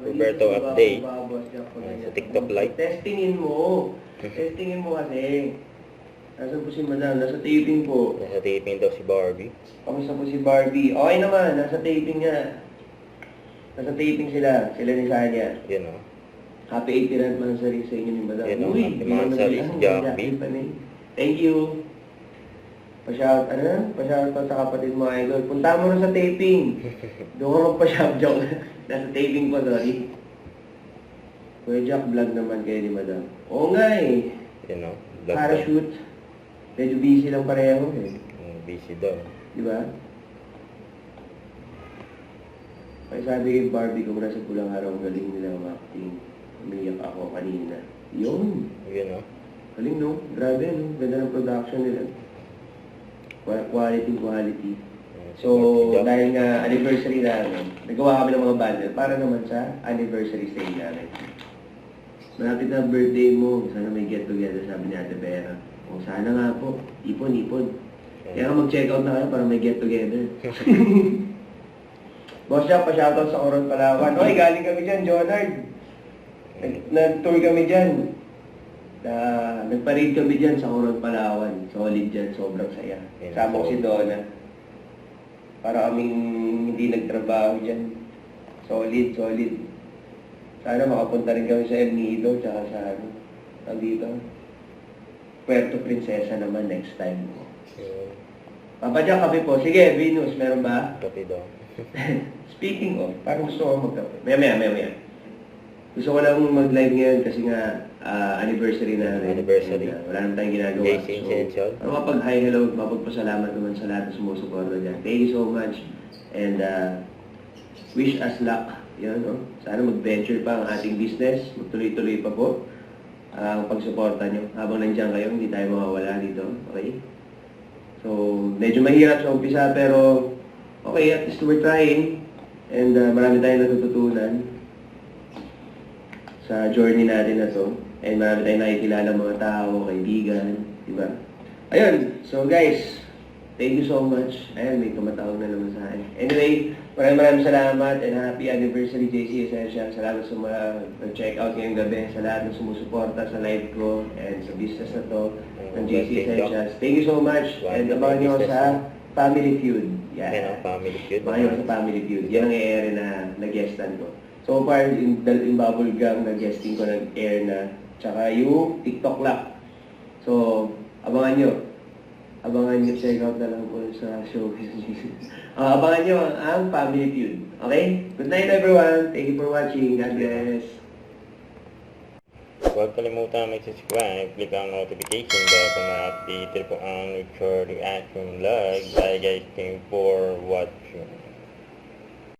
Roberto update sa TikTok live. Testingin mo. Testingin mo kasi. Nasaan po si Madam? Nasa taping po. Nasa taping daw si Barbie. Kamusta po si Barbie? Okay naman, nasa taping nga. Nasa taping sila. Sila ni Sanya. Yan o. Happy 80th anniversary sa inyo ni Madam. Yan o, Uy, happy hindi naman anniversary nila. si Jackie. Jackie pa na eh. Thank you. Pa-shout out sa kapatid mo, idol. Punta mo na sa taping. Doon ka magpa-shout joke. Nasa taping po, sorry. Kuya Jack, vlog naman kayo ni Madam. Oo nga eh. Yan o. Parachute. Medyo busy lang pareho eh. Busy daw. Di ba? Kaya sabi kay Barbie, kung nasa pulang araw, galing nila ang acting. Umiyak ako kanina. Yun. Yan o. Galing no? Grabe no? Ganda ng production nila. Quality. So, dahil nga anniversary namin, nagawa kami ng mga bundle para naman sa anniversary sale namin. Malapit na birthday mo, sana may get together, sabi ni Ate Vera. O sana nga po, ipon. Kaya nga mag-check out na kayo para may get together. Boss Jack, pa-shoutout sa Coron Palawan. Oy, galing kami dyan, Jonard. Nag-tour kami dyan. Nagpa-raid kami dyan sa Coron Palawan. Solid dyan, sobrang saya. Sama ko si Donna. Para kaming hindi nagtrabaho dyan. Solid. Sana makapunta rin kami sa El Nido, tsaka sa dito. Puerto Princesa naman next time. Papa Jack, kape po. Sige, Venus, meron ba? Kape daw. Speaking of, parang gusto ko magkape. Maya. Gusto ko lang mag-live ngayon kasi nga anniversary na rin. Anniversary. Wala naman tayong ginagawa. JC Essential. Ano kapag-hi, hello, mapagpasalamat naman sa lahat na sumusuporta dyan. Thank you so much. And wish us luck. Yan, no? Sana mag-venture pa ang ating business. Magtuloy-tuloy pa po ang pagsuporta nyo. Habang nandiyan kayo, hindi tayo mawawala dito. Okay? So, medyo mahirap sa umpisa pero okay, at least we're trying. And marami tayong natututunan sa journey natin na to. And marami tayong nakikilala mga tao, kaibigan, diba? Ayun, so guys, thank you so much. Ayan, may tumatawag na naman sa akin. Anyway, maraming salamat and happy anniversary JC Essential. Salamat sa mga nag-check out ngayong gabi, sa lahat ng sumusuporta sa live ko and sa business na to ng JC Essentials. Thank you so much and abangan nyo sa Family Feud. Yan o, Family Feud. Abangan nyo sa Family Feud. Yan ang i-air na nag-guestan ko. So far, in Bubble Gang, nag-guesting ko nag-air na, tsaka yung TikTok Lock. So, abangan nyo, check out na lang po sa showbiz news. Abangan nyo ang Family Feud. Okay? Good night everyone. Thank you for watching. God bless. Huwag kalimutan mag-subscribe, click ang notification bell para ma-update po ang future reaction vlog. Bye guys, thank you for watching.